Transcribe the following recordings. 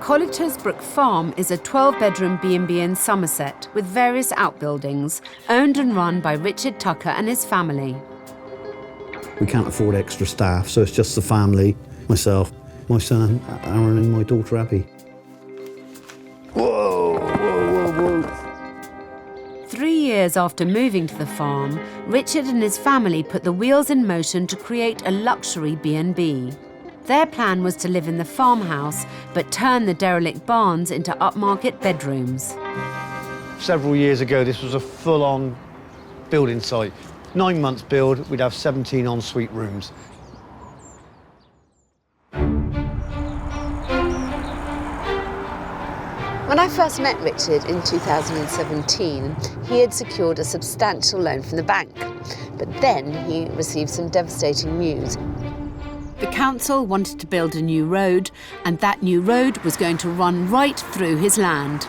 Colliter's Brook farm is a 12-bedroom B&B in Somerset with various outbuildings, owned and run by Richard Tucker and his family. We can't afford extra staff, so it's just the family, myself, my son Aaron and my daughter Abby. Whoa, whoa, whoa, whoa. 3 years after moving to the farm, Richard and his family put the wheels in motion to create a luxury B&B. Their plan was to live in the farmhouse, but turn the derelict barns into upmarket bedrooms. Several years ago, this was a full-on building site. 9 months build, we'd have 17 ensuite rooms. When I first met Richard in 2017, he had secured a substantial loan from the bank. But then he received some devastating news. The council wanted to build a new road, and that new road was going to run right through his land.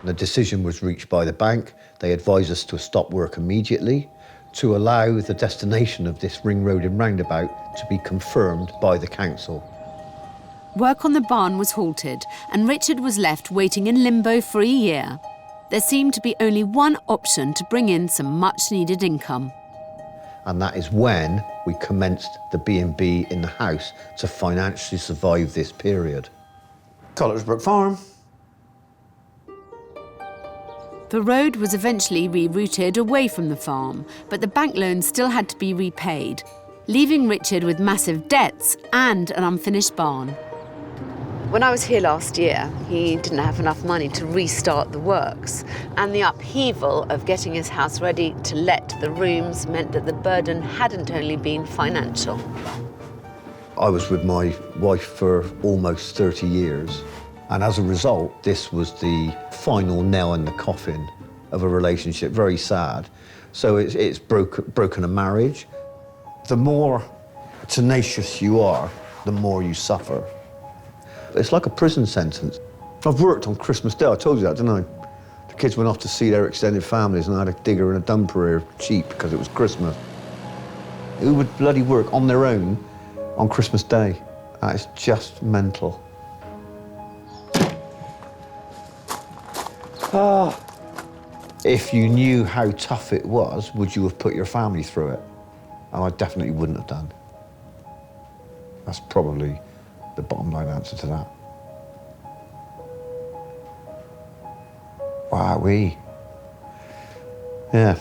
The decision was reached by the bank. They advised us to stop work immediately to allow the destination of this ring road and roundabout to be confirmed by the council. Work on the barn was halted, and Richard was left waiting in limbo for a year. There seemed to be only one option to bring in some much-needed income. And that is when we commenced the B&B in the house to financially survive this period. Colliter's Brook farm. The road was eventually rerouted away from the farm, but the bank loan still had to be repaid, leaving Richard with massive debts and an unfinished barn. When I was here last year, he didn't have enough money to restart the works, and the upheaval of getting his house ready to let the rooms meant that the burden hadn't only been financial. I was with my wife for almost 30 years, and as a result, this was the final nail in the coffin of a relationship, very sad. So it's broken a marriage. The more tenacious you are, the more you suffer. It's like a prison sentence. I've worked on Christmas Day, I told you that, didn't I? The kids went off to see their extended families and I had a digger and a dumper here cheap because it was Christmas. Who would bloody work on their own on Christmas Day? That is just mental. If you knew how tough it was, would you have put your family through it? And I definitely wouldn't have done. That's probably the bottom line answer to that. Wowee. Yeah.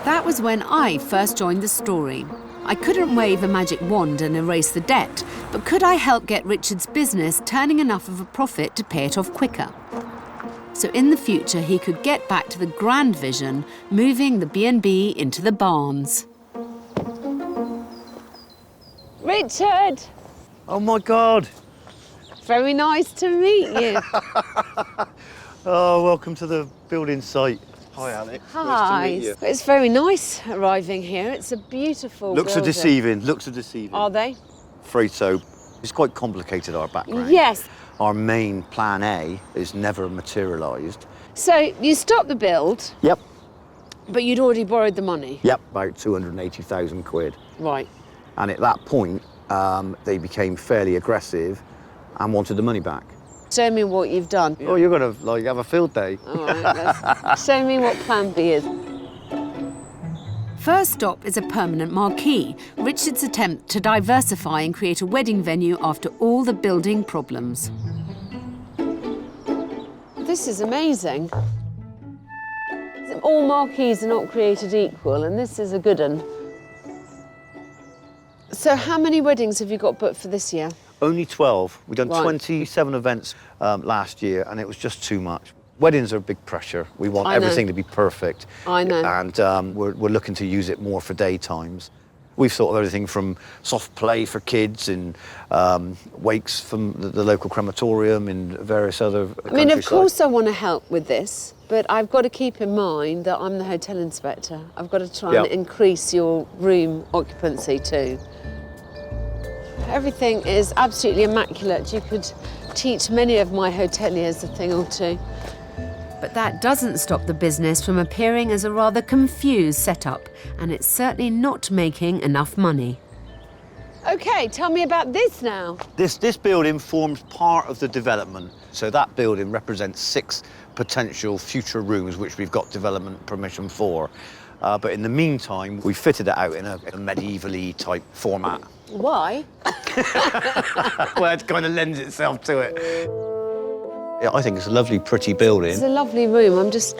That was when I first joined the story. I couldn't wave a magic wand and erase the debt, but could I help get Richard's business turning enough of a profit to pay it off quicker? So in the future, he could get back to the grand vision, moving the B&B into the barns. Richard! Oh my God. Very nice to meet you. Oh, welcome to the building site. Hi, Alex. Hi. Nice to meet you. It's very nice arriving here. It's a beautiful Looks are building. deceiving, looks are deceiving. Are they? Afraid so. It's quite complicated, our background. Yes. Our main plan A is never materialised. So you stopped the build, Yep. but you'd already borrowed the money. Yep, about 280,000 quid. Right. And at that point, they became fairly aggressive and wanted the money back. Show me what you've done. Oh, you're gonna like have a field day. All right, show me what plan B is. First stop is a permanent marquee, Richard's attempt to diversify and create a wedding venue after all the building problems. This is amazing. All marquees are not created equal, and this is a good one. So how many weddings have you got booked for this year? Only 12. We've done Right. 27 events last year, and it was just too much. Weddings are a big pressure. We want I know. everything to be perfect. I know. And we're looking to use it more for daytimes. We've thought of everything from soft play for kids and wakes from the local crematorium and various other I mean, of countryside. course I want to help with this, but I've got to keep in mind that I'm the hotel inspector. I've got to try and increase your room occupancy too. Everything is absolutely immaculate. You could teach many of my hoteliers a thing or two. But that doesn't stop the business from appearing as a rather confused setup, and it's certainly not making enough money. OK, tell me about this now. This building forms part of the development. So that building represents 6 potential future rooms which we've got development permission for. But in the meantime, we fitted it out in a medievally type format. Why? Well, it kind of lends itself to it. Yeah, I think it's a lovely, pretty building. It's a lovely room. I'm just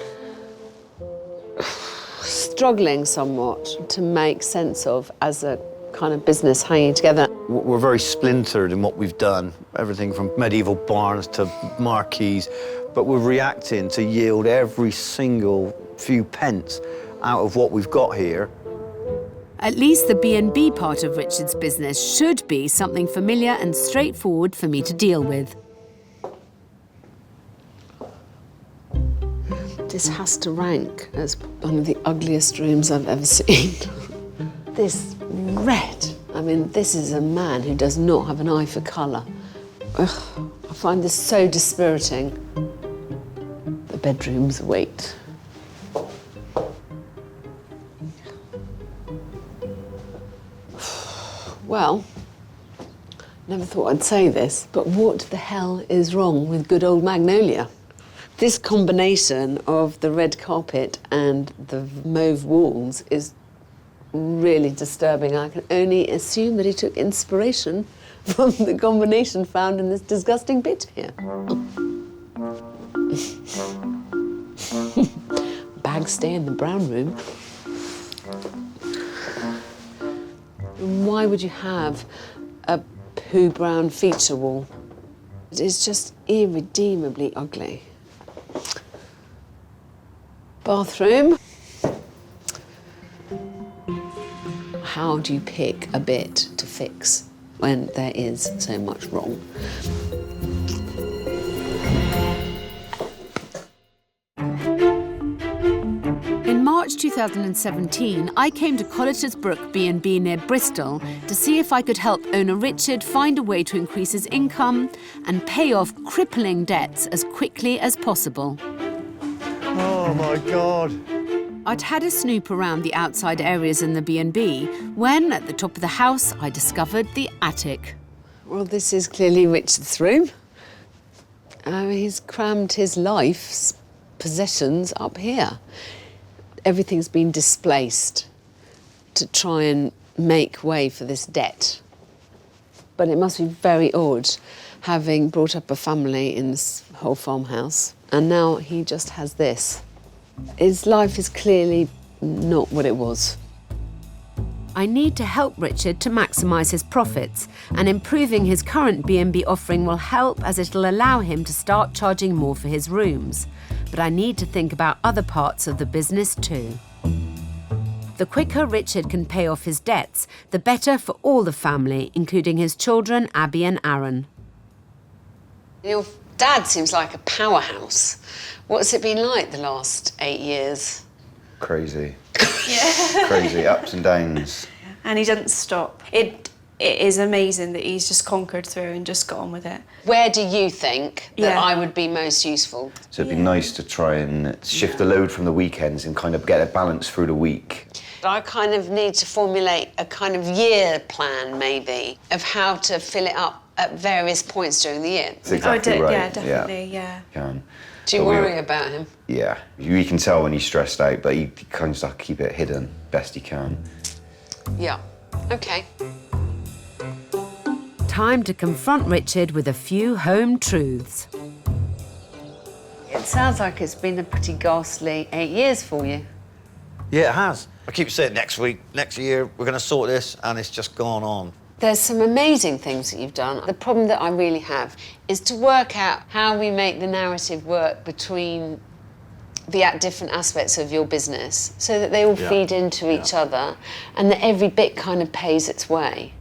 struggling somewhat to make sense of as a kind of business hanging together. We're very splintered in what we've done, everything from medieval barns to marquees, but we're reacting to yield every single few pence out of what we've got here. At least the B&B part of Richard's business should be something familiar and straightforward for me to deal with. This has to rank as one of the ugliest rooms I've ever seen. This red. I mean, this is a man who does not have an eye for colour. Ugh, I find this so dispiriting. The bedrooms wait. Well, never thought I'd say this, but what the hell is wrong with good old Magnolia? This combination of the red carpet and the mauve walls is really disturbing. I can only assume that he took inspiration from the combination found in this disgusting picture here. Bags stay in the brown room. Why would you have a poo brown feature wall? It's just irredeemably ugly. Bathroom. How do you pick a bit to fix when there is so much wrong? In March 2017, I came to Colliter's Brook B&B near Bristol to see if I could help owner Richard find a way to increase his income and pay off crippling debts as quickly as possible. Oh, my God. I'd had a snoop around the outside areas in the B&B when, at the top of the house, I discovered the attic. Well, this is clearly Richard's room. He's crammed his life's possessions up here. Everything's been displaced to try and make way for this debt. But it must be very odd having brought up a family in this whole farmhouse, and now he just has this. His life is clearly not what it was. I need to help Richard to maximise his profits, and improving his current B&B offering will help as it'll allow him to start charging more for his rooms. But I need to think about other parts of the business too. The quicker Richard can pay off his debts, the better for all the family, including his children, Abby and Aaron. Your dad seems like a powerhouse. What's it been like the last 8 years? Crazy. Yeah. Crazy, ups and downs. And he doesn't stop. It is amazing that he's just conquered through and just got on with it. Where do you think that Yeah. I would be most useful? So it'd be nice to try and shift the load from the weekends and kind of get a balance through the week. I kind of need to formulate a kind of year plan, maybe, of how to fill it up at various points during the year. That's exactly right. Yeah, definitely, yeah. Can. Do you But we- worry about him? Yeah. You can tell when he's stressed out, but he kind of has to keep it hidden best he can. Yeah. OK. Time to confront Richard with a few home truths. It sounds like it's been a pretty ghastly 8 years for you. Yeah, it has. I keep saying next week, next year, we're going to sort this, and it's just gone on. There's some amazing things that you've done. The problem that I really have is to work out how we make the narrative work between the different aspects of your business so that they all feed into each other and that every bit kind of pays its way.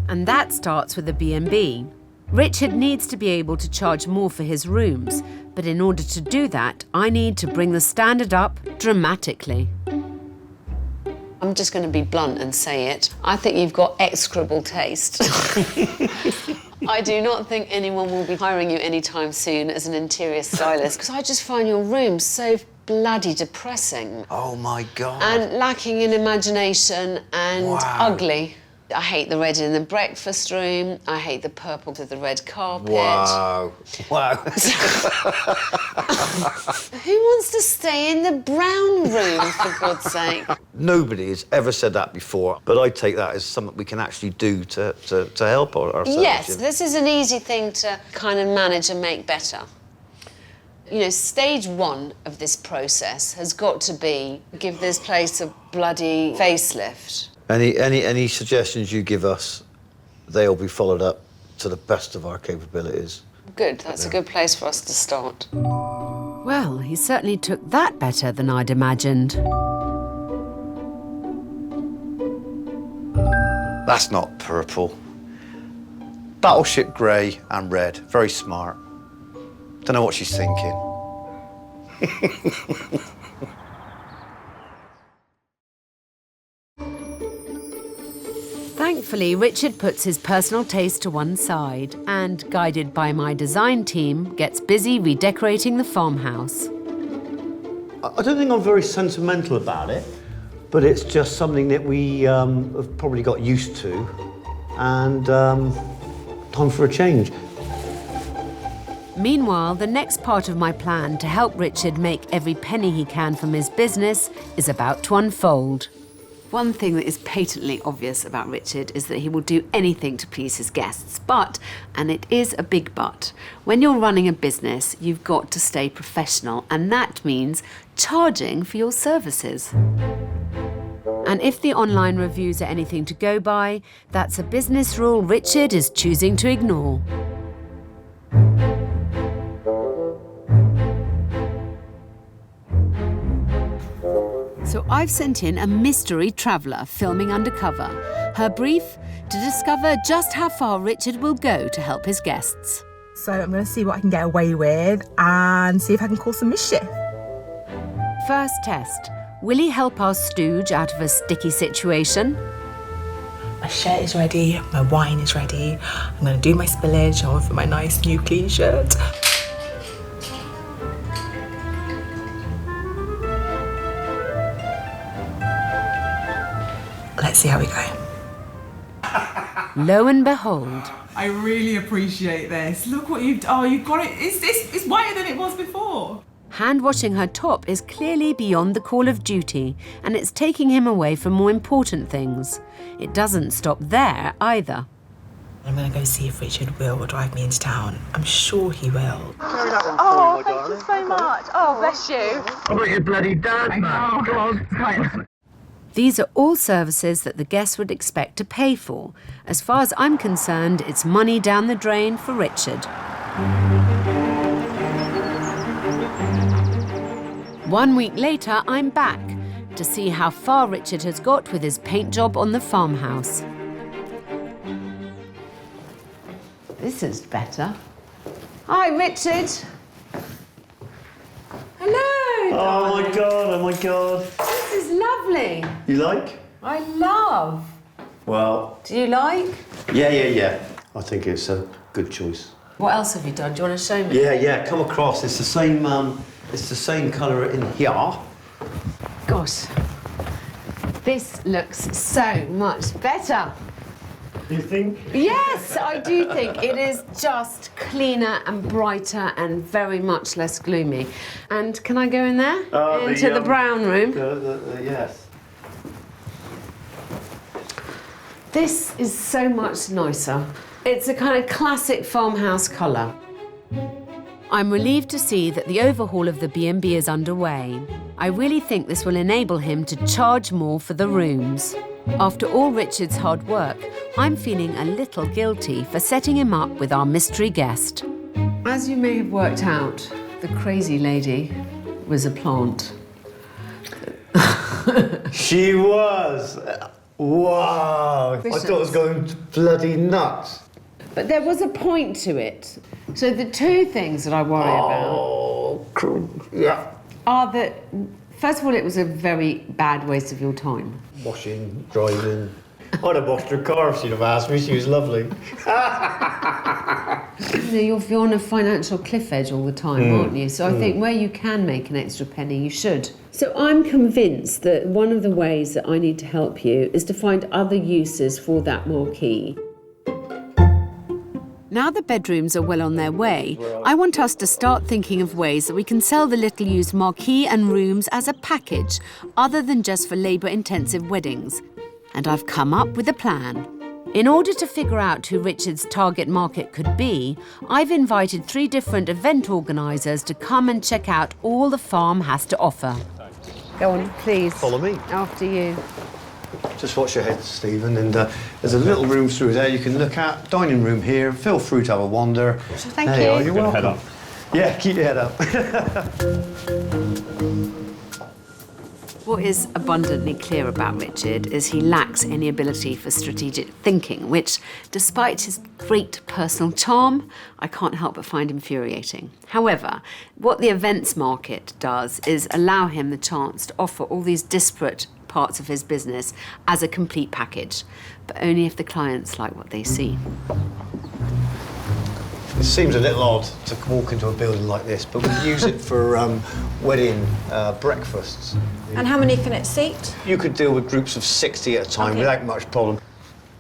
And that starts with the B&B. Richard needs to be able to charge more for his rooms, but in order to do that, I need to bring the standard up dramatically. I'm just going to be blunt and say it. I think you've got execrable taste. I do not think anyone will be hiring you anytime soon as an interior stylist, because I just find your room so bloody depressing. Oh, my God. And lacking in imagination and Wow. ugly. I hate the red in the breakfast room. I hate the purple to the red carpet. Wow. Wow. Who wants to stay in the brown room, for God's sake? Nobody has ever said that before, but I take that as something we can actually do to help ourselves. Yes, this is an easy thing to kind of manage and make better. You know, stage one of this process has got to be give this place a bloody facelift. Any suggestions you give us, they'll be followed up to the best of our capabilities. Good, that's a good place for us to start. Well, he certainly took that better than I'd imagined. That's not purple. Battleship grey and red. Very smart. Don't know what she's thinking. Thankfully, Richard puts his personal taste to one side and, guided by my design team, gets busy redecorating the farmhouse. I don't think I'm very sentimental about it, but it's just something that we have probably got used to, and time for a change. Meanwhile, the next part of my plan to help Richard make every penny he can from his business is about to unfold. One thing that is patently obvious about Richard is that he will do anything to please his guests. But, and it is a big but, when you're running a business, you've got to stay professional, and that means charging for your services. And if the online reviews are anything to go by, that's a business rule Richard is choosing to ignore. So I've sent in a mystery traveller filming undercover. Her brief, to discover just how far Richard will go to help his guests. So I'm going to see what I can get away with and see if I can cause some mischief. First test. Will he help our stooge out of a sticky situation? My shirt is ready, my wine is ready. I'm going to do my spillage of my nice new clean shirt. Let's see how we go. Lo and behold. I really appreciate this. Look what you've done. Oh, you've got it. It's whiter than it was before. Hand washing her top is clearly beyond the call of duty, and it's taking him away from more important things. It doesn't stop there either. I'm going to go see if Richard will drive me into town. I'm sure he will. Oh, thank you so much. Oh, bless you. I'm not your bloody dad, man. Come on. These are all services that the guests would expect to pay for. As far as I'm concerned, it's money down the drain for Richard. 1 week later, I'm back to see how far Richard has got with his paint job on the farmhouse. This is better. Hi, Richard. Hello. Oh my God, oh my God. This is lovely. You like? I love. Well, Do you like? yeah. I think it's a good choice. What else have you done? Do you want to show me? Yeah, come across. It's the same colour in here. Gosh, this looks so much better. You think? Yes, I do think it is just cleaner and brighter and very much less gloomy. And can I go in there? Into the brown room? Yes. This is so much nicer. It's a kind of classic farmhouse colour. I'm relieved to see that the overhaul of the B&B is underway. I really think this will enable him to charge more for the rooms. After all Richard's hard work, I'm feeling a little guilty for setting him up with our mystery guest. As you may have worked out, the crazy lady was a plant. She was. Wow. I thought it was going bloody nuts. But there was a point to it. So the two things that I worry about Yeah. are that, first of all, it was a very bad waste of your time. Washing, driving. I'd have washed her car if she'd have asked me. She was lovely. You're on a financial cliff edge all the time, aren't you? So I think where you can make an extra penny, you should. So I'm convinced that one of the ways that I need to help you is to find other uses for that marquee. Now the bedrooms are well on their way, I want us to start thinking of ways that we can sell the little used marquee and rooms as a package, other than just for labour-intensive weddings. And I've come up with a plan. In order to figure out who Richard's target market could be, I've invited 3 different event organisers to come and check out all the farm has to offer. Go on, please. Follow me. After you. Just watch your head, Stephen, and there's a little room through there you can look at. Dining room here. Feel free to have a wander. Thank there you. Are. You're welcome. Head up. Yeah, keep your head up. What is abundantly clear about Richard is he lacks any ability for strategic thinking, which, despite his great personal charm, I can't help but find infuriating. However, what the events market does is allow him the chance to offer all these disparate parts of his business as a complete package, but only if the clients like what they see. It seems a little odd to walk into a building like this, but we use it for wedding breakfasts. And how many can it seat? You could deal with groups of 60 at a time without much problem.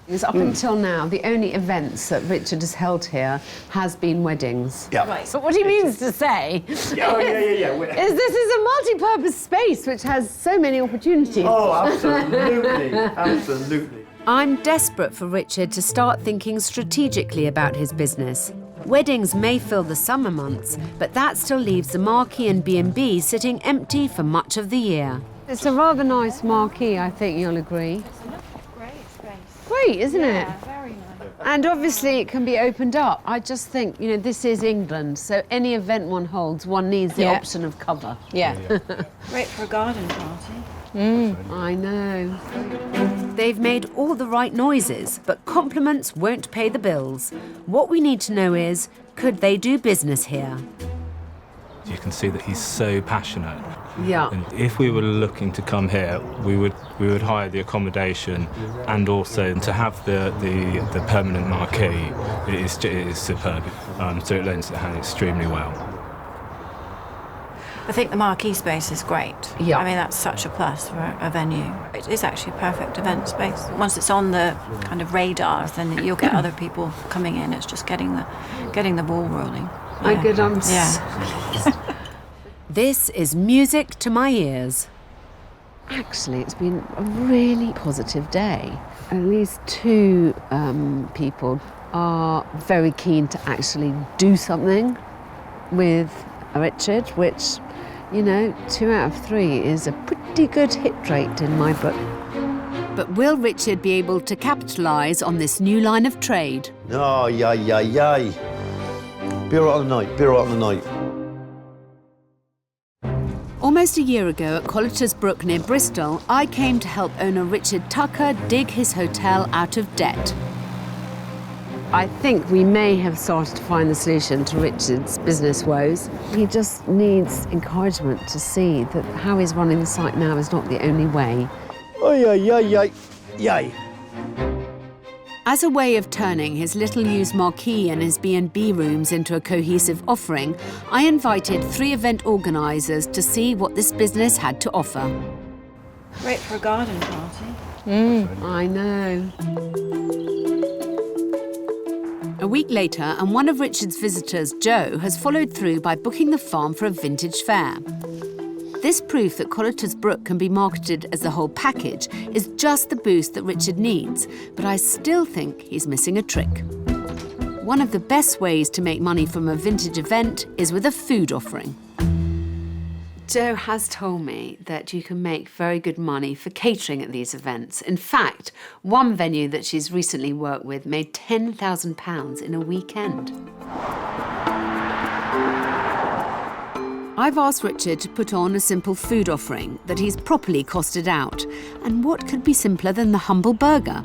Because up until now, the only events that Richard has held here has been weddings. Yeah. Right. But what he means to say is this is a multi-purpose space which has so many opportunities. Oh, absolutely, absolutely. I'm desperate for Richard to start thinking strategically about his business. Weddings may fill the summer months, but that still leaves the marquee and B&B sitting empty for much of the year. It's a rather nice marquee, I think you'll agree. Great space. Great, isn't it? Very nice. And obviously it can be opened up. I just think, this is England, so any event one holds, one needs the option of cover. Yeah. Great for a garden party. I know. They've made all the right noises, but compliments won't pay the bills. What we need to know is, could they do business here? You can see that he's so passionate. Yeah. And if we were looking to come here, we would hire the accommodation, and also to have the permanent marquee. It is superb. So it lends the hand extremely well. I think the marquee space is great. Yeah. I mean, that's such a plus for a venue. It is actually a perfect event space. Once it's on the kind of radar, then you'll get other people coming in. It's just getting the ball rolling. My good This is music to my ears. Actually, it's been a really positive day. At least 2 people are very keen to actually do something with Richard, which, 2 out of 3 is a pretty good hit rate in my book. But will Richard be able to capitalise on this new line of trade? Oh, yay. Be all right on the night, be all right on the night. Almost a year ago at Colliter's Brook near Bristol, I came to help owner Richard Tucker dig his hotel out of debt. I think we may have started to find the solution to Richard's business woes. He just needs encouragement to see that how he's running the site now is not the only way. Oh, yay. As a way of turning his little used marquee and his B&B rooms into a cohesive offering, I invited 3 event organisers to see what this business had to offer. Great for a garden party. I know. A week later, and one of Richard's visitors, Joe, has followed through by booking the farm for a vintage fair. This proof that Colliter's Brook can be marketed as the whole package is just the boost that Richard needs, but I still think he's missing a trick. One of the best ways to make money from a vintage event is with a food offering. Joe has told me that you can make very good money for catering at these events. In fact, one venue that she's recently worked with made £10,000 in a weekend. I've asked Richard to put on a simple food offering that he's properly costed out. And what could be simpler than the humble burger?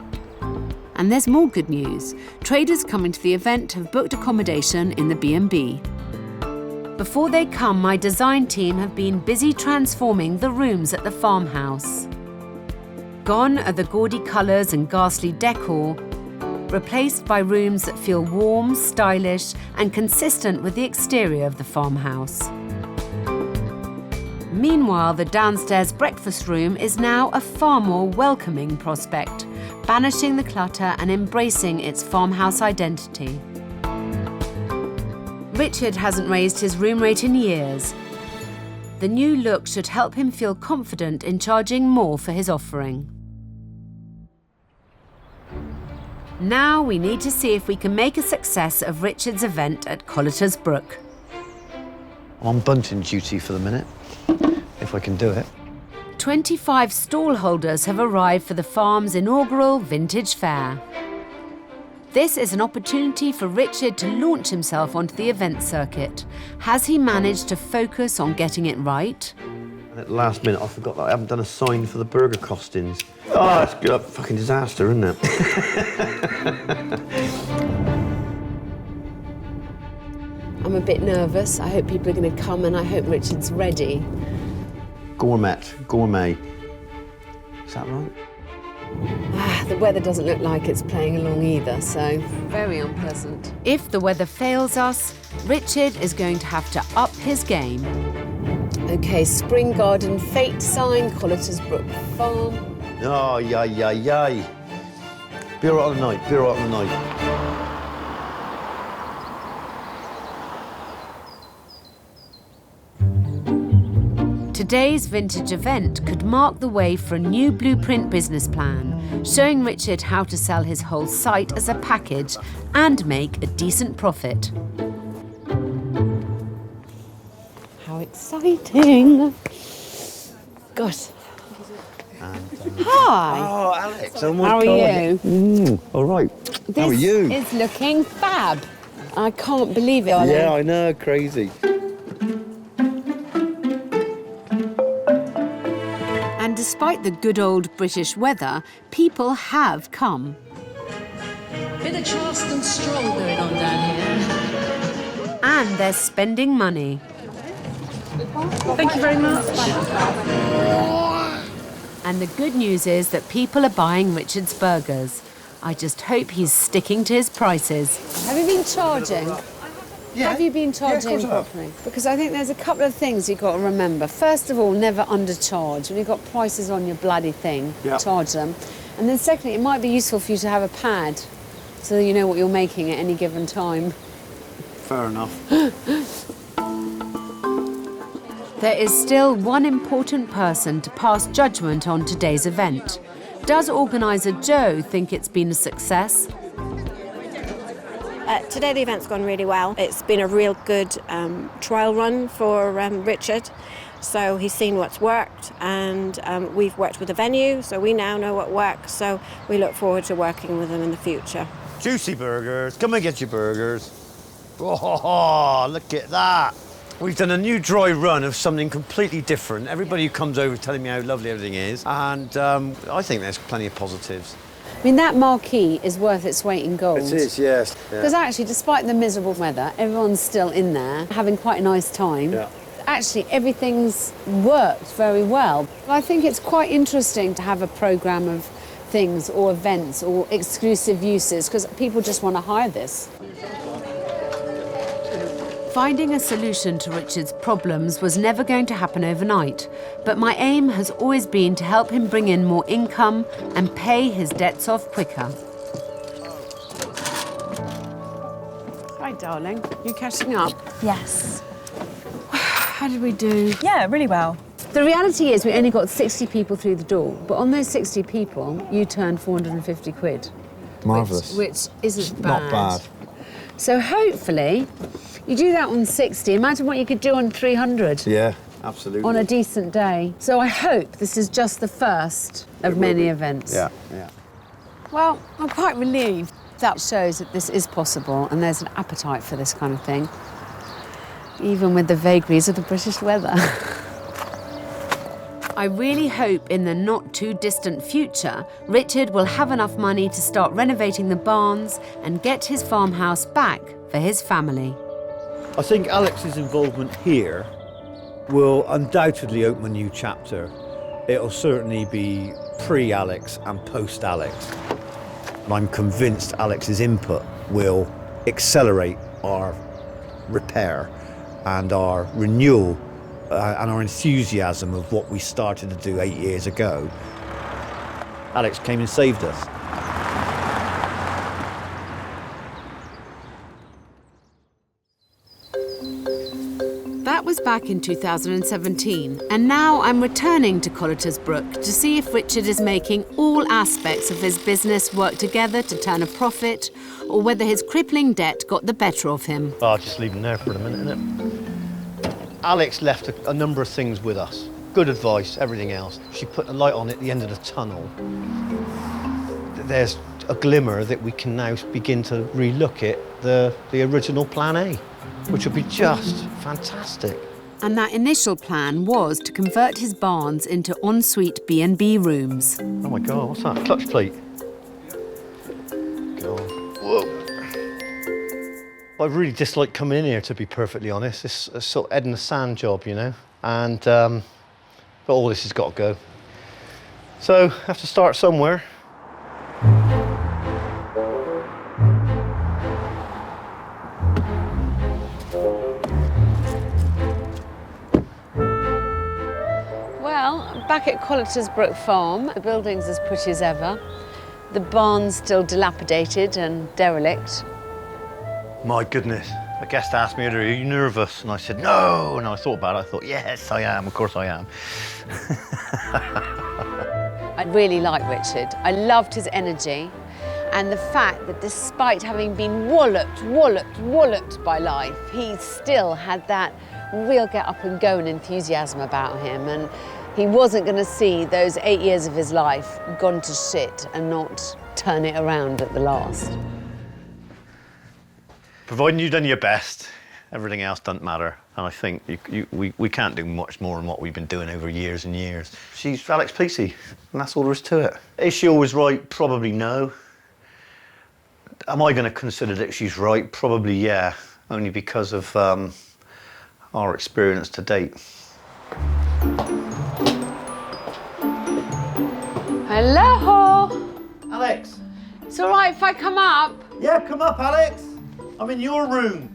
And there's more good news. Traders coming to the event have booked accommodation in the B&B. Before they come, my design team have been busy transforming the rooms at the farmhouse. Gone are the gaudy colours and ghastly decor. replaced by rooms that feel warm, stylish, and consistent with the exterior of the farmhouse. Meanwhile, the downstairs breakfast room is now a far more welcoming prospect, banishing the clutter and embracing its farmhouse identity. Richard hasn't raised his room rate in years. The new look should help him feel confident in charging more for his offering. Now we need to see if we can make a success of Richard's event at Colliter's Brook. I'm on bunting duty for the minute, if I can do it. 25 stall holders have arrived for the farm's inaugural vintage fair. This is an opportunity for Richard to launch himself onto the event circuit. Has he managed to focus on getting it right? And at the last minute, I forgot that I haven't done a sign for the burger costings. Oh, it's a fucking disaster, isn't it? I'm a bit nervous. I hope people are going to come and I hope Richard's ready. Gourmet. Is that right? The weather doesn't look like it's playing along either, so very unpleasant. If the weather fails us, Richard is going to have to up his game. OK, spring garden fate sign, Colliter's Brook Farm. Oh, yay. Be all right on the night, Today's vintage event could mark the way for a new blueprint business plan, showing Richard how to sell his whole site as a package and make a decent profit. How exciting! God. Hi. Oh, Alex. How are you? All right. This How are you? is looking fab. I can't believe it, Ollie. Yeah, I know, crazy. And despite the good old British weather, people have come. Bit of Charleston stroll going on down here. And they're spending money. Thank you very much. And the good news is that people are buying Richard's burgers. I just hope he's sticking to his prices. Have you been charging? Yeah. Have you been charging properly? Because I think there's a couple of things you've got to remember. First of all, never undercharge. When you've got prices on your bloody thing, charge them. And then secondly, it might be useful for you to have a pad so that you know what you're making at any given time. Fair enough. There is still one important person to pass judgment on today's event. Does organiser Joe think it's been a success? Today the event's gone really well. It's been a real good trial run for Richard. So he's seen what's worked and we've worked with the venue, so we now know what works. So we look forward to working with them in the future. Juicy burgers. Come and get your burgers. Oh, look at that. We've done a new dry run of something completely different. Everybody who comes over is telling me how lovely everything is. And I think there's plenty of positives. I mean, that marquee is worth its weight in gold. It is, yes. Because actually, despite the miserable weather, everyone's still in there, having quite a nice time. Yeah. Actually, everything's worked very well. I think it's quite interesting to have a programme of things or events or exclusive uses, because people just want to hire this. Finding a solution to Richard's problems was never going to happen overnight, but my aim has always been to help him bring in more income and pay his debts off quicker. Hi, darling. You catching up? Yes. How did we do? Yeah, really well. The reality is we only got 60 people through the door, but on those 60 people, you turned 450 quid. Marvellous. Which isn't bad. Not bad. So hopefully, you do that on 60. Imagine what you could do on 300. Yeah, absolutely. On a decent day. So I hope this is just the first of many events. Yeah. Well, I'm quite relieved. That shows that this is possible and there's an appetite for this kind of thing, even with the vagaries of the British weather. I really hope in the not too distant future, Richard will have enough money to start renovating the barns and get his farmhouse back for his family. I think Alex's involvement here will undoubtedly open a new chapter. It'll certainly be pre-Alex and post-Alex. And I'm convinced Alex's input will accelerate our repair and our renewal and our enthusiasm of what we started to do 8 years ago. Alex came and saved us. That was back in 2017, and now I'm returning to Colliter's Brook to see if Richard is making all aspects of his business work together to turn a profit, or whether his crippling debt got the better of him. I'll just leave him there for a minute, innit? Alex left a number of things with us. Good advice, everything else. She put a light on at the end of the tunnel. There's a glimmer that we can now begin to relook at the original plan A, which would be just fantastic. And that initial plan was to convert his barns into ensuite B&B rooms. Oh my God, what's that? Clutch plate. Go on. Whoa. I really dislike coming in here, to be perfectly honest. It's a sort of head in the sand job, you know? And, but all this has got to go. So, have to start somewhere. Well, back at Colliter's Brook farm, the building's as pretty as ever. The barn's still dilapidated and derelict. My goodness. A guest asked me earlier, are you nervous? And I said, no. And I thought about it. I thought, yes, I am. Of course I am. I really like Richard. I loved his energy and the fact that despite having been walloped by life, he still had that real get up and go and enthusiasm about him. And he wasn't going to see those 8 years of his life gone to shit and not turn it around at the last. Providing you've done your best, everything else doesn't matter. And I think we can't do much more than what we've been doing over years and years. She's Alex Polizzi, and that's all there is to it. Is she always right? Probably no. Am I going to consider that she's right? Probably yeah, only because of our experience to date. Hello! Alex! It's all right if I come up? Yeah, come up, Alex. I'm in your room.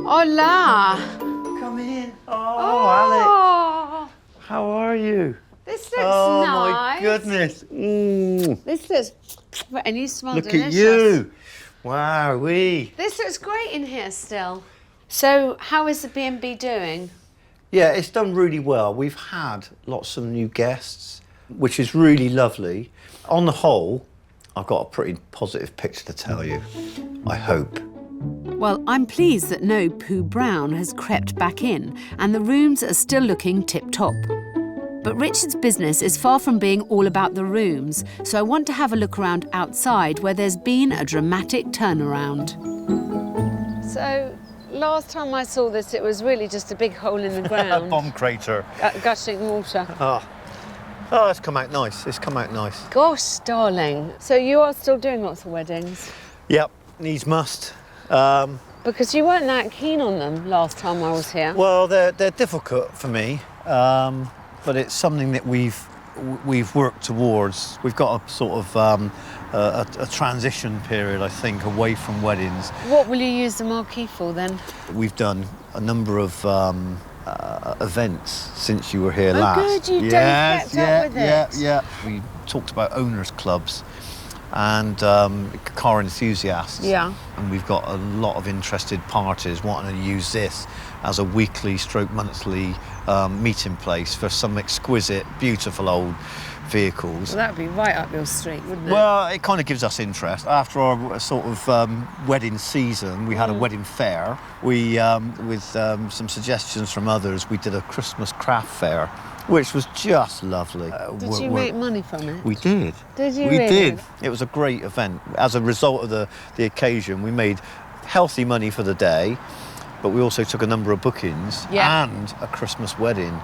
Hola! Come in. Oh, Alex. How are you? This looks oh, nice. My goodness. Mm. This looks... And you smell Look delicious. at you. Wow-wee. This looks great in here still. So, how is the B&B doing? Yeah, it's done really well. We've had lots of new guests, which is really lovely. On the whole, I've got a pretty positive picture to tell you, I hope. Well, I'm pleased that no poo brown has crept back in and the rooms are still looking tip-top. But Richard's business is far from being all about the rooms, so I want to have a look around outside where there's been a dramatic turnaround. So, last time I saw this, it was really just a big hole in the ground. Bomb crater. Gushing water. Oh, it's come out nice. It's come out nice. Gosh, darling. So you are still doing lots of weddings? Yep, needs must. Because you weren't that keen on them last time I was here. Well, they're difficult for me, but it's something that we've worked towards. We've got a sort of a transition period, I think, away from weddings. What will you use the marquee for then? We've done a number of events since you were here last. Oh, good, you kept up with it. Yeah. We talked about owners' clubs and car enthusiasts. Yeah. And we've got a lot of interested parties wanting to use this as a weekly stroke monthly meeting place for some exquisite, beautiful old vehicles. Well, that would be right up your street, wouldn't it? Well, it kind of gives us interest. After our sort of wedding season, we had a wedding fair. We, with some suggestions from others, we did a Christmas craft fair, which was just lovely. Did you make money from it? We did. Did you We really? did. It was a great event. As a result of the occasion, we made healthy money for the day, but we also took a number of bookings and a Christmas wedding.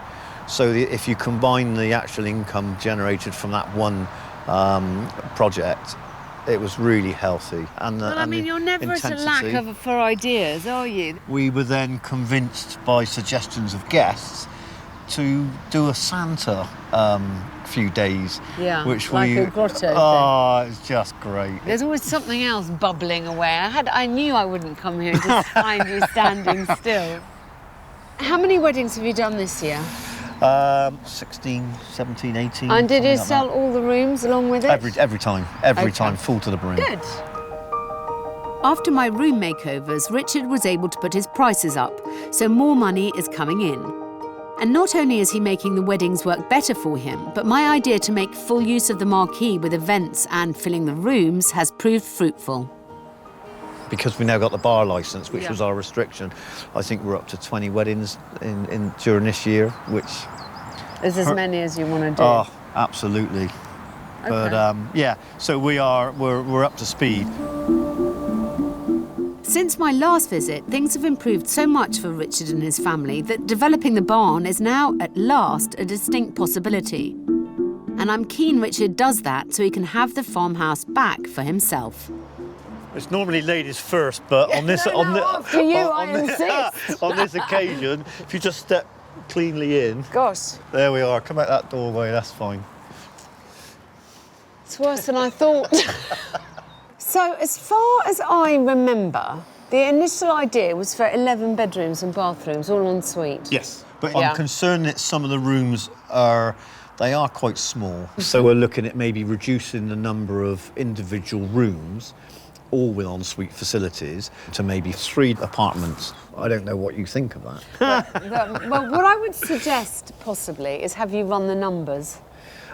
So if you combine the actual income generated from that one project, it was really healthy. And Well, I mean, you're never at a lack for ideas, are you? We were then convinced by suggestions of guests to do a Santa few days. Yeah, which like we, a grotto thing. Oh, it's just great. There's always something else bubbling away. I knew I wouldn't come here and just find you standing still. How many weddings have you done this year? 16, 17, 18. And did you like sell that. all the rooms along with it? Every time, full to the brim. Good. After my room makeovers, Richard was able to put his prices up, so more money is coming in. And not only is he making the weddings work better for him, but my idea to make full use of the marquee with events and filling the rooms has proved fruitful. Because we now got the bar licence, which Yeah. was our restriction, I think we're up to 20 weddings during this year, which... There's as many as you want to do. Oh, absolutely. Okay. But yeah, so we're up to speed. Since my last visit, things have improved so much for Richard and his family that developing the barn is now, at last, a distinct possibility. And I'm keen Richard does that so he can have the farmhouse back for himself. It's normally ladies first, but on this after you, I insist. on this occasion, if you just step cleanly in. Gosh. There we are. Come out that doorway. That's fine. It's worse than I thought. So, as far as I remember, the initial idea was for 11 bedrooms and bathrooms, all en suite. Yes, but Yeah. I'm concerned that some of the rooms are quite small. So we're looking at maybe reducing the number of individual rooms, all with ensuite facilities, to maybe 3 apartments. I don't know what you think of that. Well, what I would suggest, possibly, is have you run the numbers.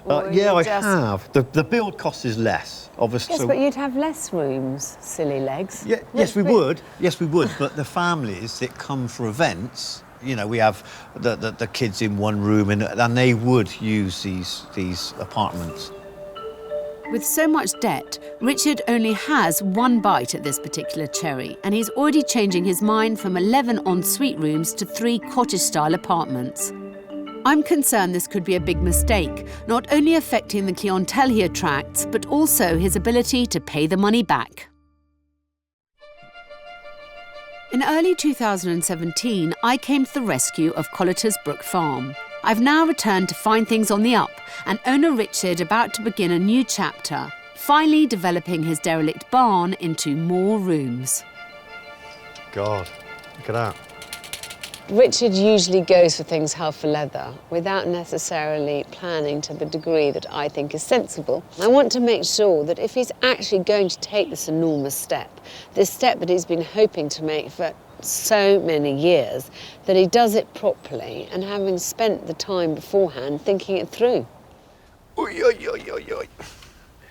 Or Yeah, you I just- have. The build cost is less, obviously. Yes, but you'd have less rooms, silly legs. Yeah, yes, we would. Yes, we would. But the families that come for events, you know, we have the kids in one room, and they would use these apartments. With so much debt, Richard only has one bite at this particular cherry, and he's already changing his mind from 11 ensuite rooms to 3 cottage-style apartments. I'm concerned this could be a big mistake, not only affecting the clientele he attracts, but also his ability to pay the money back. In early 2017, I came to the rescue of Colliter's Brook farm. I've now returned to find things on the up, and owner Richard about to begin a new chapter, finally developing his derelict barn into more rooms. God, look at that. Richard usually goes for things hell for leather without necessarily planning to the degree that I think is sensible. I want to make sure that if he's actually going to take this enormous step, this step that he's been hoping to make for so many years, that he does it properly and having spent the time beforehand thinking it through. Oy, oy, oy, oy, oy.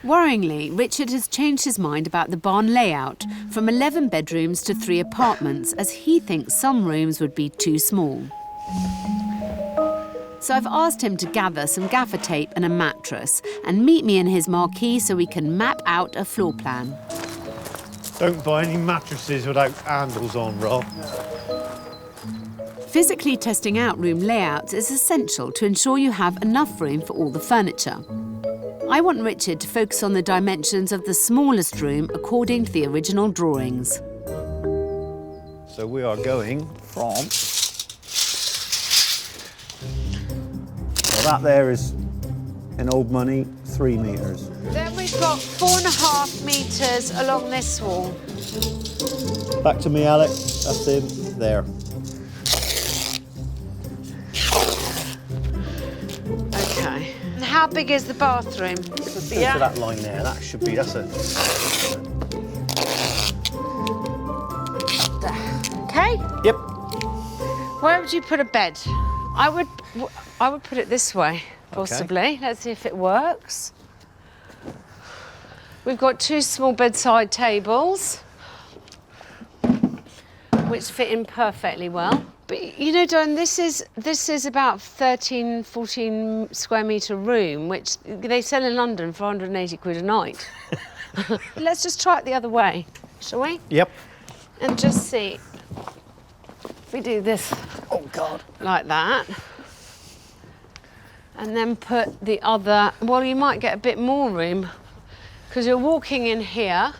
Worryingly, Richard has changed his mind about the barn layout from 11 bedrooms to 3 apartments, as he thinks some rooms would be too small. So I've asked him to gather some gaffer tape and a mattress and meet me in his marquee so we can map out a floor plan. Don't buy any mattresses without handles on, Rob. Physically testing out room layouts is essential to ensure you have enough room for all the furniture. I want Richard to focus on the dimensions of the smallest room according to the original drawings. So we are going from... Well, that there is, in old money, 3 metres. Then we've got 4.5 metres along this wall. Back to me, Alex. That's in there. Okay. And how big is the bathroom? Let's go to that line there. That should be, that's a... Okay. Yep. Where would you put a bed? I would put it this way, possibly. Okay. Let's see if it works. We've got 2 small bedside tables, which fit in perfectly well. But you know, Dawn, this is about 13, 14 square metre room, which they sell in London for 180 quid a night. Let's just try it the other way, shall we? Yep. And just see if we do this. Oh, God. Like that. And then put the other, well, you might get a bit more room because you're walking in here.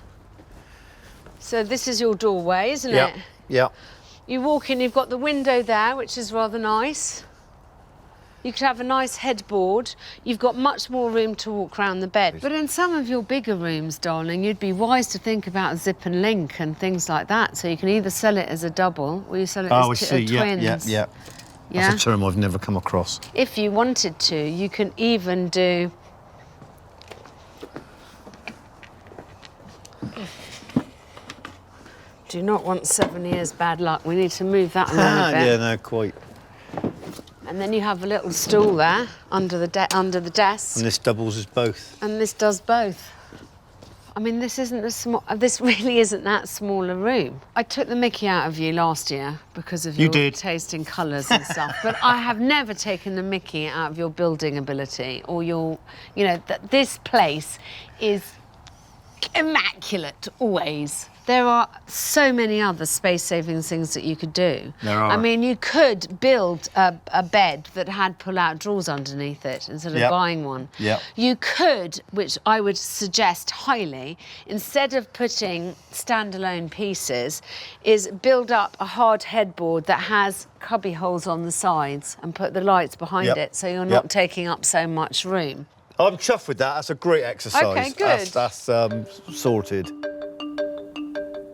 So this is your doorway, isn't it? Yeah. You walk in, you've got the window there, which is rather nice. You could have a nice headboard. You've got much more room to walk around the bed. But in some of your bigger rooms, darling, you'd be wise to think about zip and link and things like that. So you can either sell it as a double or you sell it as twins. Yeah. Yeah? That's a term I've never come across. If you wanted to, you can even do... Do not want 7 years bad luck. We need to move that along a bit. Yeah, no, quite. And then you have a little stool there under the desk. And this doubles as both. And this does both. I mean, this really isn't that small a room. I took the mickey out of you last year because of your taste in colours and stuff. But I have never taken the mickey out of your building ability or your, this place is immaculate always. There are so many other space-saving things that you could do. There are. I mean, you could build a bed that had pull-out drawers underneath it instead of buying one. Yep. You could, which I would suggest highly, instead of putting standalone pieces, is build up a hard headboard that has cubby holes on the sides and put the lights behind it so you're not taking up so much room. I'm chuffed with that. That's a great exercise. OK, good. That's sorted.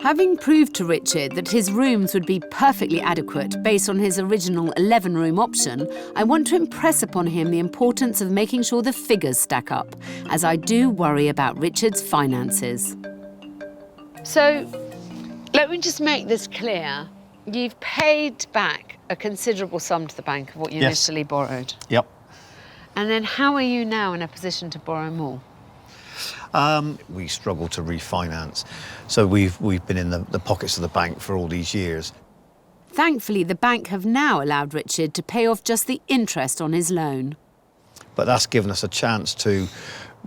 Having proved to Richard that his rooms would be perfectly adequate based on his original 11-room option, I want to impress upon him the importance of making sure the figures stack up, as I do worry about Richard's finances. So, let me just make this clear. You've paid back a considerable sum to the bank of what you initially borrowed. Yep. And then how are you now in a position to borrow more? We struggle to refinance, so we've been in the pockets of the bank for all these years. Thankfully, the bank have now allowed Richard to pay off just the interest on his loan. But that's given us a chance to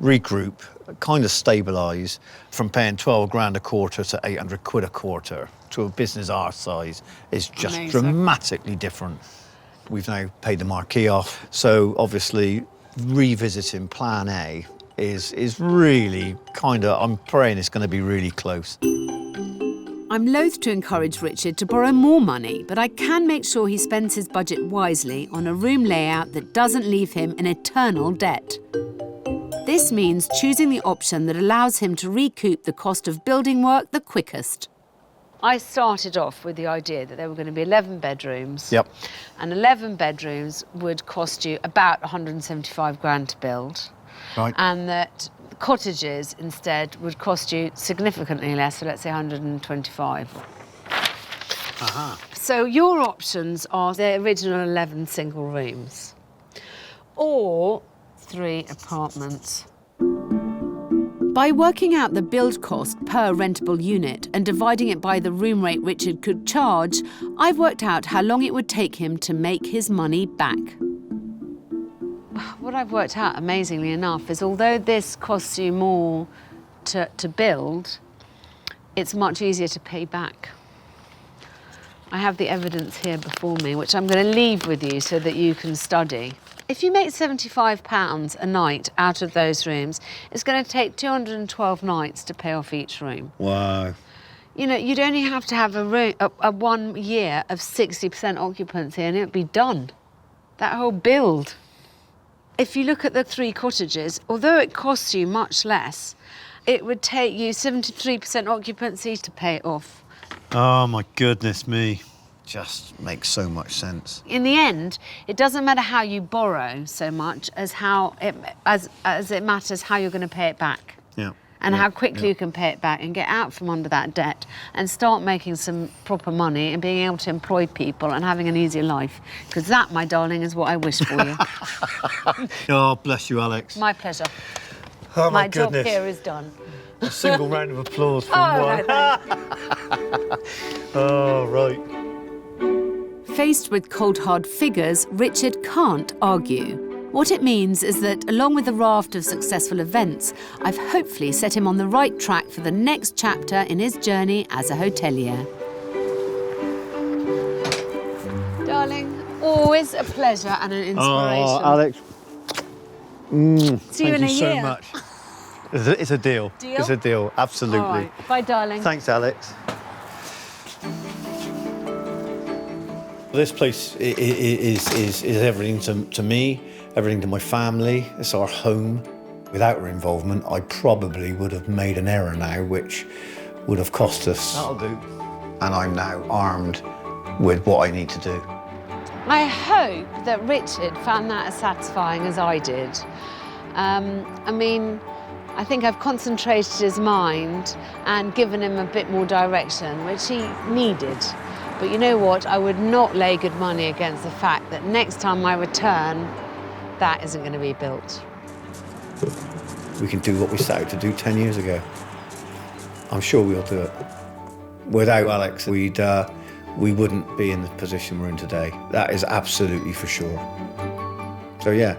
regroup, kind of stabilise from paying 12 grand a quarter to 800 quid a quarter to a business our size is just dramatically different. We've now paid the marquee off, so obviously revisiting Plan A is really I'm praying it's going to be really close. I'm loath to encourage Richard to borrow more money, but I can make sure he spends his budget wisely on a room layout that doesn't leave him in eternal debt. This means choosing the option that allows him to recoup the cost of building work the quickest. I started off with the idea that there were going to be 11 bedrooms. Yep. And 11 bedrooms would cost you about 175 grand to build. Right. And that cottages instead would cost you significantly less, so let's say 125. So your options are the original 11 single rooms or 3 apartments. By working out the build cost per rentable unit and dividing it by the room rate Richard could charge, I've worked out how long it would take him to make his money back. What I've worked out, amazingly enough, is although this costs you more to build, it's much easier to pay back. I have the evidence here before me, which I'm going to leave with you so that you can study. If you make £75 a night out of those rooms, it's going to take 212 nights to pay off each room. Wow. You know, you'd only have to have a 1 year of 60% occupancy and it'd be done. That whole build. If you look at the 3 cottages, although it costs you much less, it would take you 73% occupancy to pay it off. Oh, my goodness me. Just makes so much sense. In the end, it doesn't matter how you borrow so much as as it matters how you're going to pay it back. Yeah. And how quickly you can pay it back and get out from under that debt and start making some proper money and being able to employ people and having an easier life. Because that, my darling, is what I wish for you. Oh, bless you, Alex. My pleasure. Oh, my job goodness. here is done. A single round of applause from one. Oh, right. Faced with cold, hard figures, Richard can't argue. What it means is that, along with a raft of successful events, I've hopefully set him on the right track for the next chapter in his journey as a hotelier. Darling, always a pleasure and an inspiration. Oh, Alex. See you in a year. Thank you so much. It's a deal. Deal? It's a deal, absolutely. All right. Bye, darling. Thanks, Alex. This place is everything to me, everything to my family. It's our home. Without her involvement, I probably would have made an error now, which would have cost us. That'll do. And I'm now armed with what I need to do. I hope that Richard found that as satisfying as I did. I mean, I think I've concentrated his mind and given him a bit more direction, which he needed. But you know what? I would not lay good money against the fact that next time I return, that isn't going to be built. We can do what we set out to do 10 years ago. I'm sure we'll do it. Without Alex, we wouldn't be in the position we're in today. That is absolutely for sure. So yeah,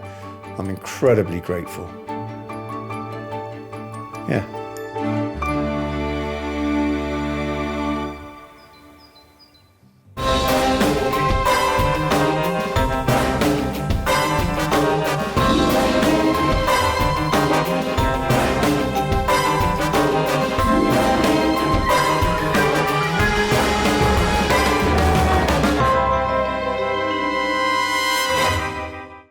I'm incredibly grateful. Yeah.